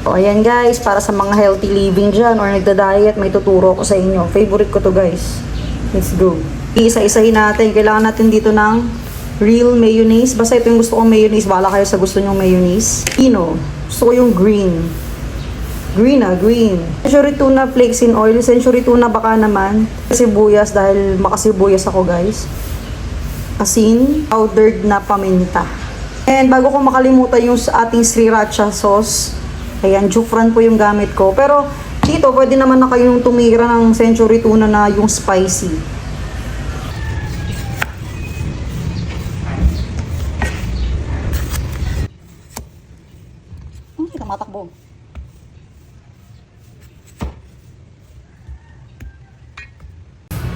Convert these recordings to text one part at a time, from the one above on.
O ayan guys, para sa mga healthy living dyan or nagda-diet, may tuturo ko sa inyo. Favorite ko to guys. Let's go. Isa-isahin natin. Kailangan natin dito ng real mayonnaise. Basta ito yung gusto kong mayonnaise. Bala kayo sa gusto nyong mayonnaise. Pino. Gusto ko yung green. Green. Century tuna flakes in oil. Century tuna baka naman. Sibuyas dahil makasibuyas ako guys. Asin. Powdered na paminta. And bago ko makalimutan yung ating sriracha sauce. Ayan, jufran po yung gamit ko. Pero dito, pwede naman na kayong tumira ng century tuna na yung spicy. Hindi ka matakbo.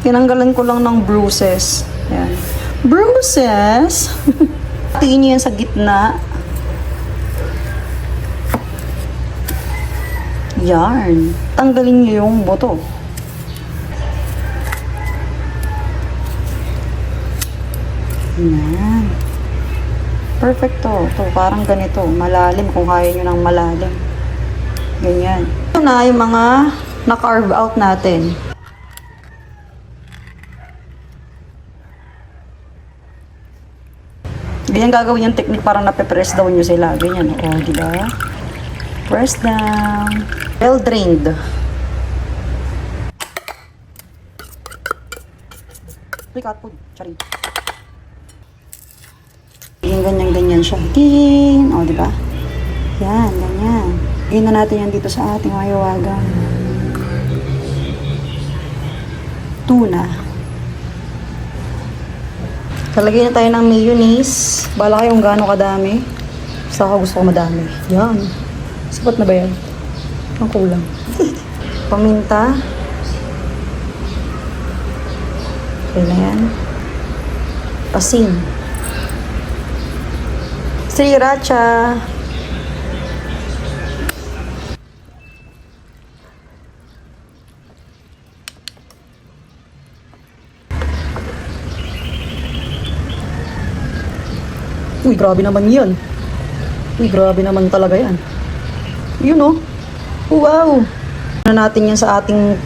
Tinanggalan ko lang ng bruises. Ayan. Bruises! Tingin niyo yan sa gitna. Yarn. Tanggalin niyo yung buto. Yan. Perfecto. Ito, parang ganito. Malalim kung kaya nyo ng malalim. Ganyan. Ito na yung mga na-carve out natin. Ganyan gagawin yung technique para nape-press down nyo sila. Ganyan. O, diba? Press down. Well drained. Uy, cat food. Charing. Ganyan siya. Ting! O, diba? Yan, ganyan. Lagyan na natin yan dito sa ating mahiwagang tuna. Talagyan na tayo ng mayonnaise. Bala kayong gaano kadami. Basta ako gusto ko madami. Yan. Sapat na ba yan? Ang kulang. Paminta. Okay na yan. Asin. Sriracha. Uy, grabe naman yan. Uy, grabe naman talaga yan. Yun oh. Wow. Ano natin yan sa ating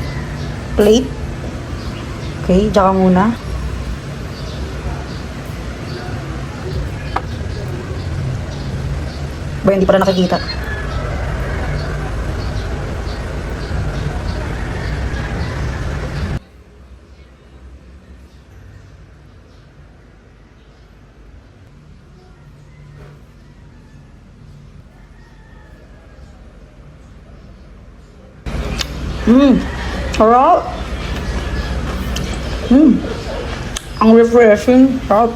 plate. Okay, tsaka muna. Ba, hindi pala nakikita. Sarap. Ang refreshing. Sarap.